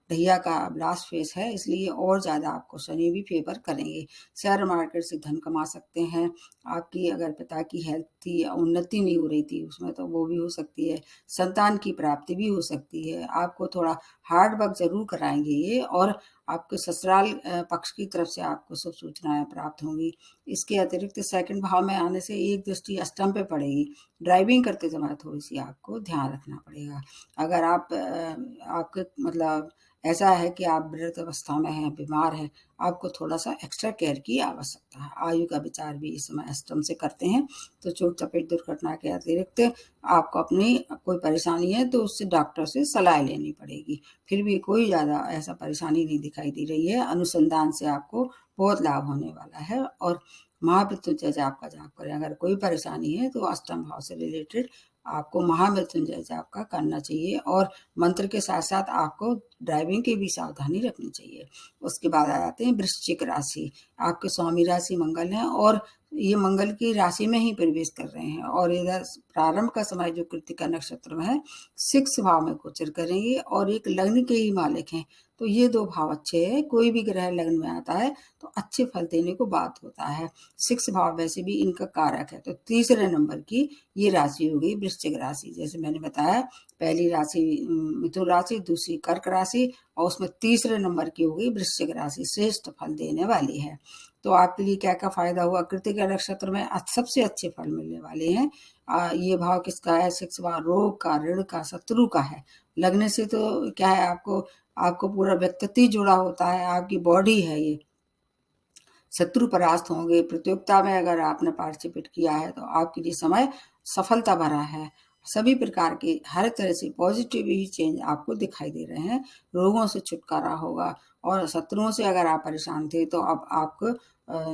ढैया का लास्ट फेस है, इसलिए और ज़्यादा आपको शनि भी फेवर करेंगे। शेयर मार्केट से धन कमा सकते हैं। आपकी अगर पिता की हेल्थ थी, उन्नति नहीं हो रही थी उसमें, तो वो भी हो सकती है। संतान की प्राप्ति भी हो सकती है। आपको थोड़ा हार्ड वर्क जरूर कराएंगे ये, और आपके ससुराल पक्ष की तरफ से आपको सब सूचनाएं प्राप्त होंगी। इसके अतिरिक्त सेकंड भाव में आने से एक दृष्टि अष्टम पे पड़ेगी। ड्राइविंग करते समय थोड़ी सी आपको ध्यान रखना पड़ेगा। अगर आप आपके मतलब ऐसा है कि आप वृद्ध अवस्था में हैं, बीमार हैं, आपको थोड़ा सा एक्स्ट्रा केयर की आवश्यकता है। आयु का विचार भी इस समय अष्टम से करते हैं, तो चोट चपेट दुर्घटना के अतिरिक्त आपको अपनी कोई परेशानी है तो उससे डॉक्टर से सलाह लेनी पड़ेगी। फिर भी कोई ज़्यादा ऐसा परेशानी नहीं दिखाई दे रही है। अनुसंधान से आपको बहुत लाभ होने वाला है। और महामृत्युंजय जाप का जाप करें। अगर कोई परेशानी है तो अष्टम भाव से रिलेटेड आपको महामृत्युंजय जाप का करना चाहिए, और मंत्र के साथ साथ आपको ड्राइविंग की भी सावधानी रखनी चाहिए। उसके बाद आ जाते हैं वृश्चिक राशि। आपके स्वामी राशि मंगल है और ये मंगल की राशि में ही प्रवेश कर रहे हैं, और इधर प्रारंभ का समय जो कृतिका नक्षत्र में है, 6 भाव में गोचर करेंगे और एक लग्न के ही मालिक हैं। तो ये 2 भाव अच्छे हैं। कोई भी ग्रह लग्न में आता है तो अच्छे फल देने को बात होता है। 6 भाव वैसे भी इनका कारक है। तो तीसरे नंबर की ये राशि हो गई वृश्चिक राशि। जैसे मैंने बताया, पहली राशि मिथुन राशि, दूसरी कर्क राशि, और उसमें तीसरे नंबर की हो गई वृश्चिक राशि, श्रेष्ठ फल देने वाली है। तो आपके लिए क्या क्या फायदा हुआ, कृतिका नक्षत्र में सबसे अच्छे फल मिलने वाले हैं। ये भाव किसका है, 6 भाव रोग का, ऋण का, शत्रु का है। लगने से तो क्या है, आपको आपको पूरा व्यक्तित्व ही जुड़ा होता है, आपकी बॉडी है ये। शत्रु परास्त होंगे। प्रतियोगिता में अगर आपने पार्टिसिपेट किया है तो आपके लिए समय सफलता भरा है। सभी प्रकार के हर तरह से पॉजिटिव ही चेंज आपको दिखाई दे रहे हैं। रोगों से छुटकारा होगा, और शत्रुओं से अगर आप परेशान थे तो अब आपको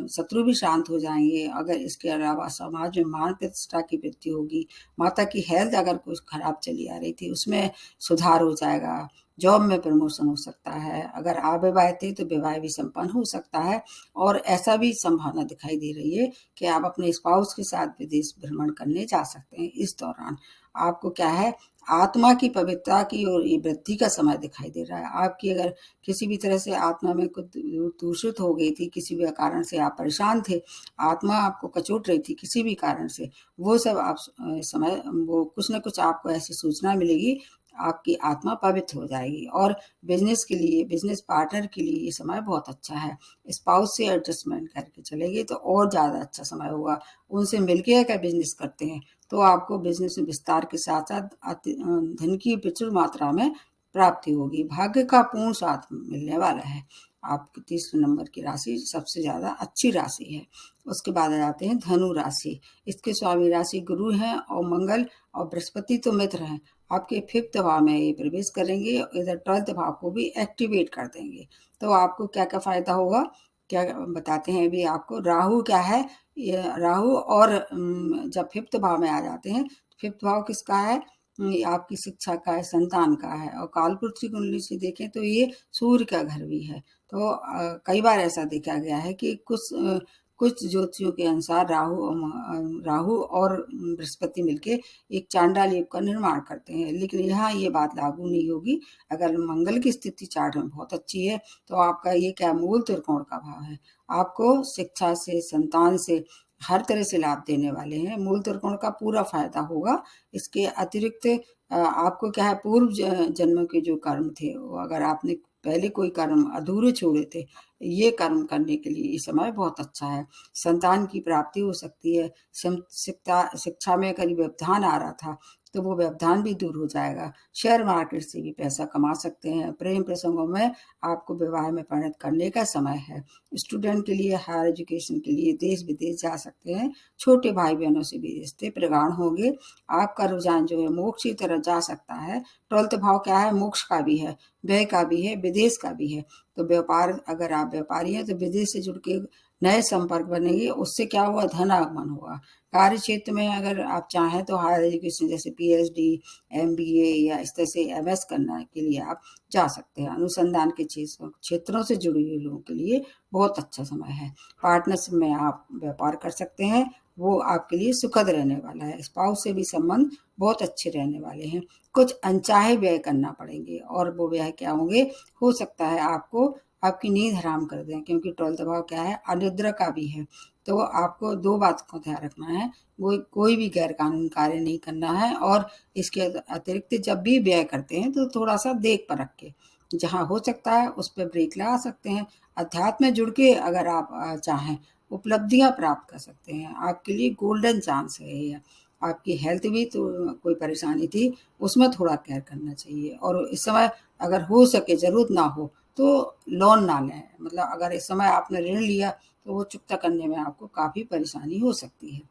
शत्रु भी शांत हो जाएंगे। अगर इसके अलावा समाज में मान प्रतिष्ठा की वृद्धि होगी। माता की हेल्थ अगर कुछ खराब चली आ रही थी उसमें सुधार हो जाएगा। जॉब में प्रमोशन हो सकता है। अगर अविवाहित थे तो विवाह भी संपन्न हो सकता है। और ऐसा भी संभावना दिखाई दे रही है कि आप अपने स्पाउस के साथ विदेश भ्रमण करने जा सकते हैं। इस दौरान आपको क्या है, आत्मा की पवित्रता की और ये वृद्धि का समय दिखाई दे रहा है। आपकी अगर किसी भी तरह से आत्मा में कुछ दूषित हो गई थी, किसी भी कारण से आप परेशान थे, आत्मा आपको कचोट रही थी किसी भी कारण से, वो सब आप समय वो कुछ न कुछ आपको ऐसी सूचना मिलेगी, आपकी आत्मा पवित्र हो जाएगी। और बिजनेस के लिए, बिजनेस पार्टनर के लिए ये समय बहुत अच्छा है। स्पाउस से एडजस्टमेंट करके चलेंगे तो और ज़्यादा अच्छा समय होगा। उनसे मिलके अगर बिजनेस करते हैं तो आपको बिजनेस में विस्तार के साथ साथ धन की प्रचुर मात्रा में प्राप्ति होगी। भाग्य का पूर्ण साथ मिलने वाला है। आपकी 30 नंबर की राशि सबसे ज़्यादा अच्छी राशि है। उसके बाद आ जाते हैं धनु राशि। इसके स्वामी राशि गुरु हैं और मंगल और बृहस्पति तो मित्र हैं। आपके 5th भाव में ये प्रवेश करेंगे, इधर 12th भाव को भी एक्टिवेट कर देंगे। तो आपको क्या क्या फायदा होगा, क्या बताते हैं अभी आपको। राहु क्या है, ये राहु और जब 5th भाव में आ जाते हैं, 5th भाव किसका है, ये आपकी शिक्षा का है, संतान का है। और कालपुरुष की कुंडली से देखें तो ये सूर्य का घर भी है। तो कई बार ऐसा देखा गया है कि कुछ ज्योतिषियों के अनुसार राहु और बृहस्पति मिलके एक चांडाल योग का निर्माण करते हैं, लेकिन यहाँ ये बात लागू नहीं होगी। अगर मंगल की स्थिति चार्ट में बहुत अच्छी है तो आपका ये क्या मूल त्रिकोण का भाव है, आपको शिक्षा से, संतान से हर तरह से लाभ देने वाले हैं। मूल त्रिकोण का पूरा फायदा होगा। इसके अतिरिक्त आपको क्या है, पूर्व जन्म के जो कर्म थे, वो अगर आपने पहले कोई कर्म अधूरे छोड़े थे, ये कर्म करने के लिए ये समय बहुत अच्छा है। संतान की प्राप्ति हो सकती है। शिक्षा में कहीं व्यवधान आ रहा था तो वो व्यवधान भी दूर हो जाएगा। शेयर मार्केट से भी पैसा कमा सकते हैं। प्रेम प्रसंगों में आपको विवाह में परिणत करने का समय है। स्टूडेंट के लिए, हायर एजुकेशन के लिए देश विदेश जा सकते हैं। छोटे भाई बहनों से भी रिश्ते प्रगाढ़ होंगे। आपका रुझान जो है मोक्ष की तरफ जा सकता है। 12th भाव क्या है, मोक्ष का भी है, व्यय का भी है, विदेश का भी है। तो व्यापार, अगर आप व्यापारी हैं तो विदेश से जुड़ के नए संपर्क बनेंगे, उससे क्या हुआ, धन आगमन होगा। कार्य क्षेत्र में अगर आप चाहें तो हायर एजुकेशन जैसे पीएचडी, एमबीए या इस तरह से एमएस करने के लिए आप जा सकते हैं। अनुसंधान के क्षेत्रों से जुड़े हुए लोगों के लिए बहुत अच्छा समय है। पार्टनरशिप में आप व्यापार कर सकते हैं, वो आपके लिए सुखद रहने वाला है। स्पाउस से भी संबंध बहुत अच्छे रहने वाले हैं। कुछ अनचाहे व्यय करना पड़ेंगे, और वो व्यय क्या होंगे, हो सकता है आपको आपकी नींद हराम कर दें, क्योंकि 12th भाव क्या है, अनिद्रा का भी है। तो आपको 2 बात का ध्यान रखना है, वो कोई भी गैर कानूनी कार्य नहीं करना है। और इसके अतिरिक्त जब भी व्यय करते हैं तो थोड़ा सा देख परख के, जहाँ हो सकता है उस पर ब्रेक लगा सकते हैं। अध्यात्म में जुड़ के अगर आप चाहें, उपलब्धियां प्राप्त कर सकते हैं। आपके लिए गोल्डन चांस है ये। आपकी हेल्थ भी तो कोई परेशानी थी, उसमें थोड़ा केयर करना चाहिए। और इस समय अगर हो सके, ज़रूरत ना हो तो लोन ना लें। मतलब अगर इस समय आपने ऋण लिया तो वो चुकता करने में आपको काफ़ी परेशानी हो सकती है।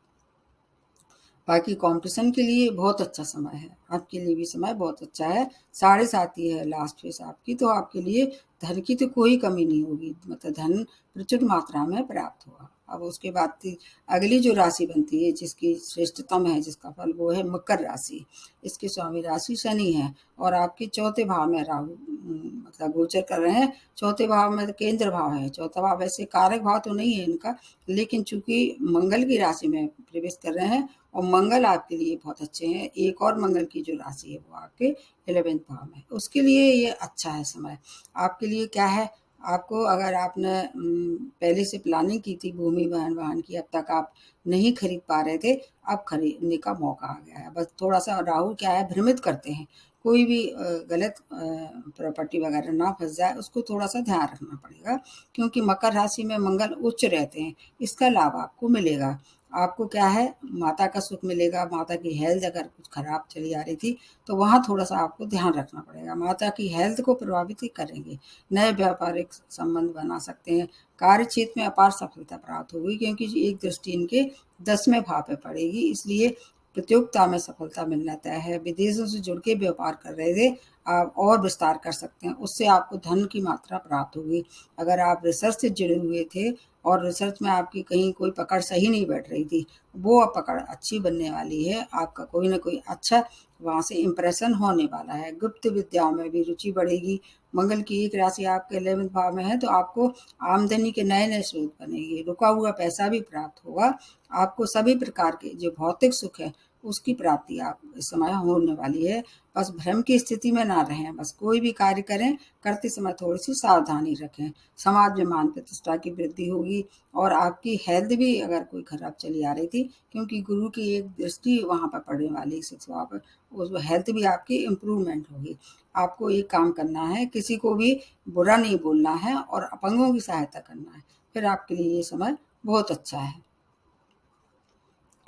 बाकी कंपटीशन के लिए बहुत अच्छा समय है। आपके लिए भी समय बहुत अच्छा है। 7.5 ही है लास्ट फेस आपकी, तो आपके लिए धन की तो कोई कमी नहीं होगी। मतलब धन प्रचुर मात्रा में प्राप्त होगा। अब उसके बाद अगली जो राशि बनती है, जिसकी श्रेष्ठतम है, जिसका फल, वो है मकर राशि। इसके स्वामी राशि शनि है और आपके 4थे भाव में राहु मतलब गोचर कर रहे हैं। 4थे भाव में तो केंद्र भाव है। 4था भाव वैसे कारक भाव तो नहीं है इनका, लेकिन चूंकि मंगल की राशि में प्रवेश कर रहे हैं और मंगल आपके लिए बहुत अच्छे हैं। एक और मंगल की जो राशि है वो आपके 11th भाव में, उसके लिए ये अच्छा है समय। आपके लिए क्या है, आपको अगर आपने पहले से प्लानिंग की थी भूमि वाहन की, अब तक आप नहीं खरीद पा रहे थे, अब खरीदने का मौका आ गया है। बस थोड़ा सा राहु क्या है, भ्रमित करते हैं। कोई भी गलत प्रॉपर्टी वगैरह ना फंस जाए, उसको थोड़ा सा ध्यान रखना पड़ेगा। क्योंकि मकर राशि में मंगल उच्च रहते हैं, इसका लाभ आपको मिलेगा। आपको क्या है, माता का सुख मिलेगा। माता की हेल्थ अगर कुछ खराब चली आ रही थी तो वहाँ थोड़ा सा आपको ध्यान रखना पड़ेगा। माता की हेल्थ को प्रभावित ही करेंगे। नए व्यापारिक संबंध बना सकते हैं। कार्य क्षेत्र में अपार सफलता प्राप्त होगी, क्योंकि एक दृष्टि इनके 10वें भाव पे पड़ेगी, इसलिए प्रतियोगिता में सफलता मिलना तय है। विदेशों से जुड़ के व्यापार कर रहे थे, आप और विस्तार कर सकते हैं, उससे आपको धन की मात्रा प्राप्त होगी। अगर आप रिसर्च से जुड़े हुए थे और रिसर्च में आपकी कहीं कोई पकड़ सही नहीं बैठ रही थी, वो अब पकड़ अच्छी बनने वाली है। आपका कोई ना कोई अच्छा वहाँ से इम्प्रेशन होने वाला है। गुप्त विद्याओं में भी रुचि बढ़ेगी। मंगल की एक राशि आपके 11th भाव में है, तो आपको आमदनी के नए नए स्रोत बनेंगे। रुका हुआ पैसा भी प्राप्त होगा। आपको सभी प्रकार के जो भौतिक सुख है उसकी प्राप्ति आप इस समय होने वाली है। बस भ्रम की स्थिति में ना रहें। बस कोई भी कार्य करें, करते समय थोड़ी सी सावधानी रखें। समाज में मान प्रतिष्ठा की वृद्धि होगी। और आपकी हेल्थ भी अगर कोई खराब चली आ रही थी, क्योंकि गुरु की एक दृष्टि वहाँ पर पड़ने वाली 6 भाव पर, उस हेल्थ भी आपकी इम्प्रूवमेंट होगी। आपको एक काम करना है, किसी को भी बुरा नहीं बोलना है और अपंगों की सहायता करना है, फिर आपके लिए ये समय बहुत अच्छा है।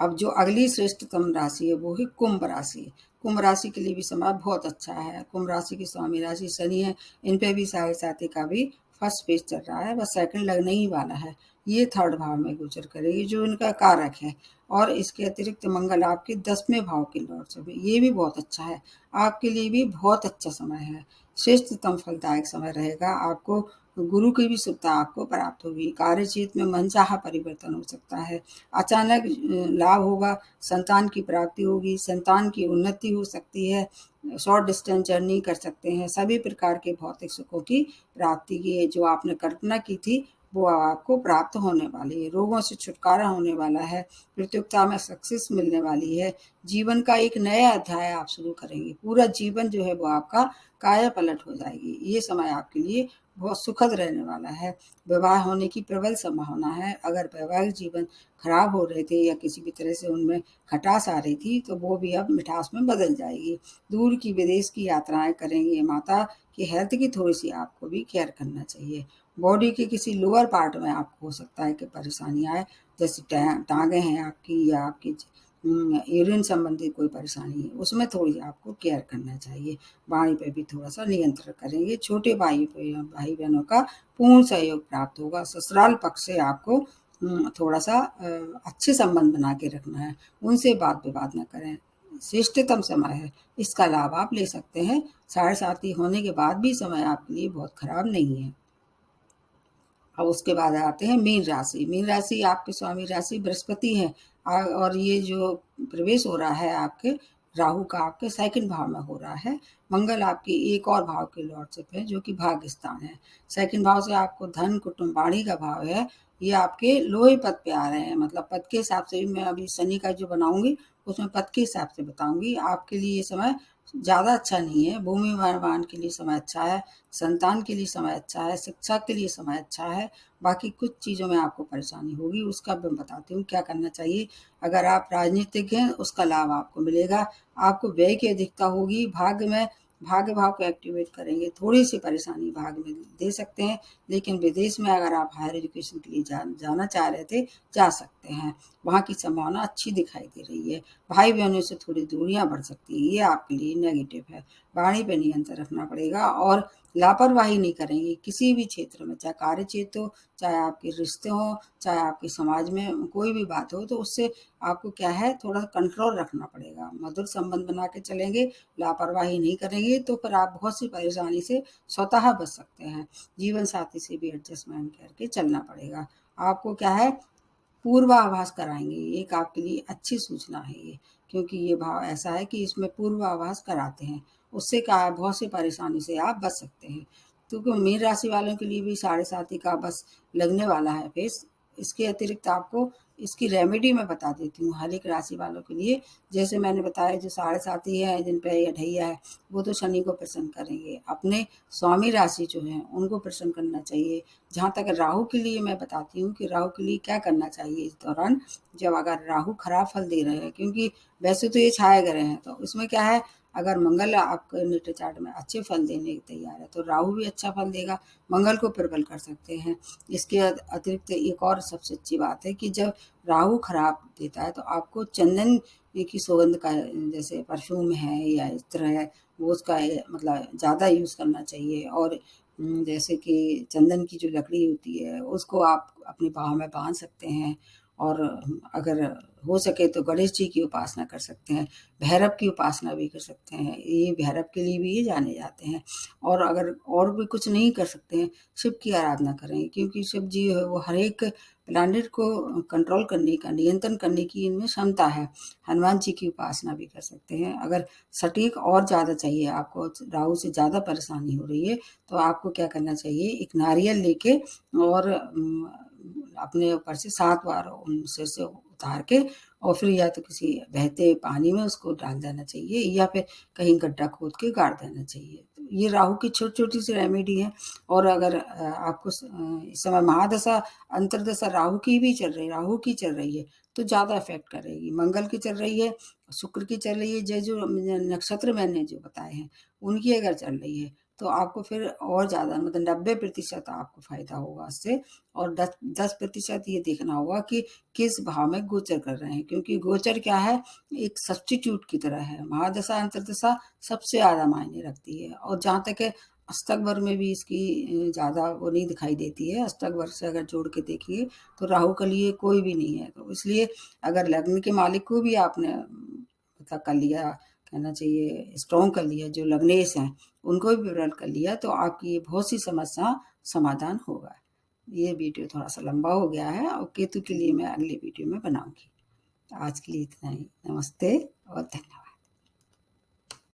अब जो अगली श्रेष्ठतम राशि है वो है कुंभ राशि। कुंभ राशि के लिए भी समय बहुत अच्छा है। कुंभ राशि की स्वामी राशि शनि है, इन पे भी साढ़े साथी का भी फर्स्ट पेज चल रहा है, बस सेकंड लगने ही वाला है। ये थर्ड भाव में गोचर करेगी जो इनका कारक है। और इसके अतिरिक्त मंगल आपके 10वें भाव के लॉर्ड से भी, ये भी बहुत अच्छा है। आपके लिए भी बहुत अच्छा समय है, श्रेष्ठतम फलदायक समय रहेगा। आपको गुरु की भी शुभता आपको प्राप्त होगी। कार्य क्षेत्र में मनचाहा परिवर्तन हो सकता है। अचानक लाभ होगा, संतान की प्राप्ति होगी, संतान की उन्नति हो सकती है, शॉर्ट डिस्टेंस जर्नी कर सकते हैं। सभी प्रकार के भौतिक सुखों की प्राप्ति की जो आपने कल्पना की थी वो आपको प्राप्त होने वाली है। रोगों से छुटकारा होने वाला है, प्रतियोगिता में सक्सेस मिलने वाली है। जीवन का एक नया अध्याय आप शुरू करेंगे। पूरा जीवन जो है वो आपका काया पलट हो जाएगी। ये समय आपके लिए बहुत सुखद रहने वाला है। विवाह होने की प्रबल संभावना है। अगर वैवाहिक जीवन खराब हो रहे थे या किसी भी तरह से उनमें खटास आ रही थी तो वो भी अब मिठास में बदल जाएगी। दूर की विदेश की यात्राएं करेंगे। माता की हेल्थ की थोड़ी सी आपको भी केयर करना चाहिए। बॉडी के किसी लोअर पार्ट में आपको हो सकता है कि परेशानी आए, जैसे टांगे हैं आपकी या आपकी यूरिन संबंधी कोई परेशानी है, उसमें थोड़ी आपको केयर करना चाहिए। वाणी पे भी थोड़ा सा नियंत्रण करेंगे। छोटे भाई बहनों का पूर्ण सहयोग प्राप्त होगा। ससुराल पक्ष से आपको थोड़ा सा अच्छे संबंध बना के रखना है, उनसे बात विवाद न करें। श्रेष्ठतम समय है, इसका लाभ आप ले सकते हैं। साढ़े साथी होने के बाद भी समय आपके लिए बहुत खराब नहीं है। अब उसके बाद आते हैं मीन राशि। मीन राशि आपके स्वामी राशि बृहस्पति है, और ये जो प्रवेश हो रहा है आपके राहु का आपके सेकंड भाव में हो रहा है। मंगल आपके एक और भाव के लॉर्डशिप है जो कि भाग्य स्थान है। सेकंड भाव से आपको धन कुटुंब वाणी का भाव है। ये आपके लोहे पद पे आ रहे हैं, मतलब पद के हिसाब से भी मैं अभी शनि का जो बनाऊंगी उसमें पद के हिसाब से बताऊंगी। आपके लिए ये समय ज़्यादा अच्छा नहीं है। भूमि निर्माण के लिए समय अच्छा है, संतान के लिए समय अच्छा है, शिक्षा के लिए समय अच्छा है। बाकी कुछ चीज़ों में आपको परेशानी होगी, उसका मैं बताती हूँ क्या करना चाहिए। अगर आप राजनीतिक हैं उसका लाभ आपको मिलेगा। आपको व्यय की अधिकता होगी। भाग्य भाव को एक्टिवेट करेंगे। थोड़ी सी परेशानी भाग्य में दे सकते हैं, लेकिन विदेश में अगर आप हायर एजुकेशन के लिए जाना चाह रहे थे जा सकते हैं। वहाँ की संभावना अच्छी दिखाई दे रही है। भाई बहनों से थोड़ी दूरियां बढ़ सकती है, ये आपके लिए नेगेटिव है। वाणी पे नियंत्रण रखना पड़ेगा और लापरवाही नहीं करेंगे किसी भी क्षेत्र में, चाहे कार्य क्षेत्र हो, चाहे आपके रिश्ते हो, चाहे आपके समाज में कोई भी बात हो, तो उससे आपको क्या है थोड़ा कंट्रोल रखना पड़ेगा। मधुर संबंध बना के चलेंगे, लापरवाही नहीं करेंगे तो फिर आप बहुत सी परेशानी से स्वतः बच सकते हैं। जीवन साथी से भी एडजस्टमेंट करके चलना पड़ेगा। आपको क्या है पूर्वाभास कराएंगे, एक आपके लिए अच्छी सूचना है ये, क्योंकि ये भाव ऐसा है कि इसमें पूर्वाभास कराते हैं। उससे क्या है बहुत सी परेशानी से आप बच सकते हैं। क्योंकि मीन राशि वालों के लिए भी साढ़े साथी का बस लगने वाला है फेस। इसके अतिरिक्त आपको इसकी रेमेडी मैं बता देती हूँ हर एक राशि वालों के लिए। जैसे मैंने बताया जो साढ़े साथी है जिन पे ये ढैया है वो तो शनि को प्रसन्न करेंगे। अपने स्वामी राशि जो है उनको प्रसन्न करना चाहिए। जहाँ तक राहु के लिए मैं बताती हूँ कि राहु के लिए क्या करना चाहिए इस दौरान, जब अगर राहु खराब फल दे रहे हैं, क्योंकि वैसे तो ये छाए ग्रह हैं, तो इसमें क्या है अगर मंगल आपके नेटल चार्ट में अच्छे फल देने के तैयार है तो राहु भी अच्छा फल देगा, मंगल को प्रबल कर सकते हैं। इसके अतिरिक्त एक और सबसे अच्छी बात है कि जब राहु खराब देता है तो आपको चंदन की सुगंध का, जैसे परफ्यूम है या इत्र है, वो उसका मतलब ज़्यादा यूज़ करना चाहिए। और जैसे कि चंदन की जो लकड़ी होती है उसको आप अपने बाहों में बांध सकते हैं। और अगर हो सके तो गणेश जी की उपासना कर सकते हैं, भैरव की उपासना भी कर सकते हैं, ये भैरव के लिए भी ये जाने जाते हैं। और अगर और भी कुछ नहीं कर सकते हैं, शिव की आराधना करें, क्योंकि शिव जी है वो हर एक प्लानिट को कंट्रोल करने का, नियंत्रण करने की इनमें क्षमता है। हनुमान जी की उपासना भी कर सकते हैं। अगर सटीक और ज़्यादा चाहिए, आपको राहु से ज़्यादा परेशानी हो रही है, तो आपको क्या करना चाहिए, एक नारियल लेके और अपने ऊपर से 7 बार उन सिर से उतार के और फिर या तो किसी बहते पानी में उसको डाल देना चाहिए या फिर कहीं गड्ढा खोद के गाड़ देना चाहिए। तो ये राहु की छोटी-छोटी सी रेमेडी है। और अगर आपको इस समय महादशा अंतर्दशा राहु की चल रही है तो ज़्यादा इफ़ेक्ट करेगी। मंगल की चल रही है, शुक्र की चल रही है, जो जो नक्षत्र मैंने जो बताए हैं उनकी अगर चल रही है तो आपको फिर और ज़्यादा मतलब 90% आपको फ़ायदा होगा उससे। और 10% ये देखना होगा कि किस भाव में गोचर कर रहे हैं, क्योंकि गोचर क्या है, एक सब्स्टिट्यूट की तरह है। महादशा अंतर्दशा सबसे ज़्यादा मायने रखती है, और जहाँ तक है अष्टक वर्ग में भी इसकी ज़्यादा वो नहीं दिखाई देती है। अष्टक वर्ग से अगर जोड़ के देखिए तो राहु के लिए कोई भी नहीं है। तो इसलिए अगर लग्न के मालिक को भी आपने पता कर लिया, कहना चाहिए स्ट्रॉन्ग कर लिया, जो लग्नेश हैं उनको भी विवरण कर लिया, तो आपकी ये बहुत सी समस्या समाधान होगा। ये वीडियो थोड़ा सा लंबा हो गया है, और केतु के लिए मैं अगले वीडियो में बनाऊंगी। आज के लिए इतना ही। नमस्ते और धन्यवाद।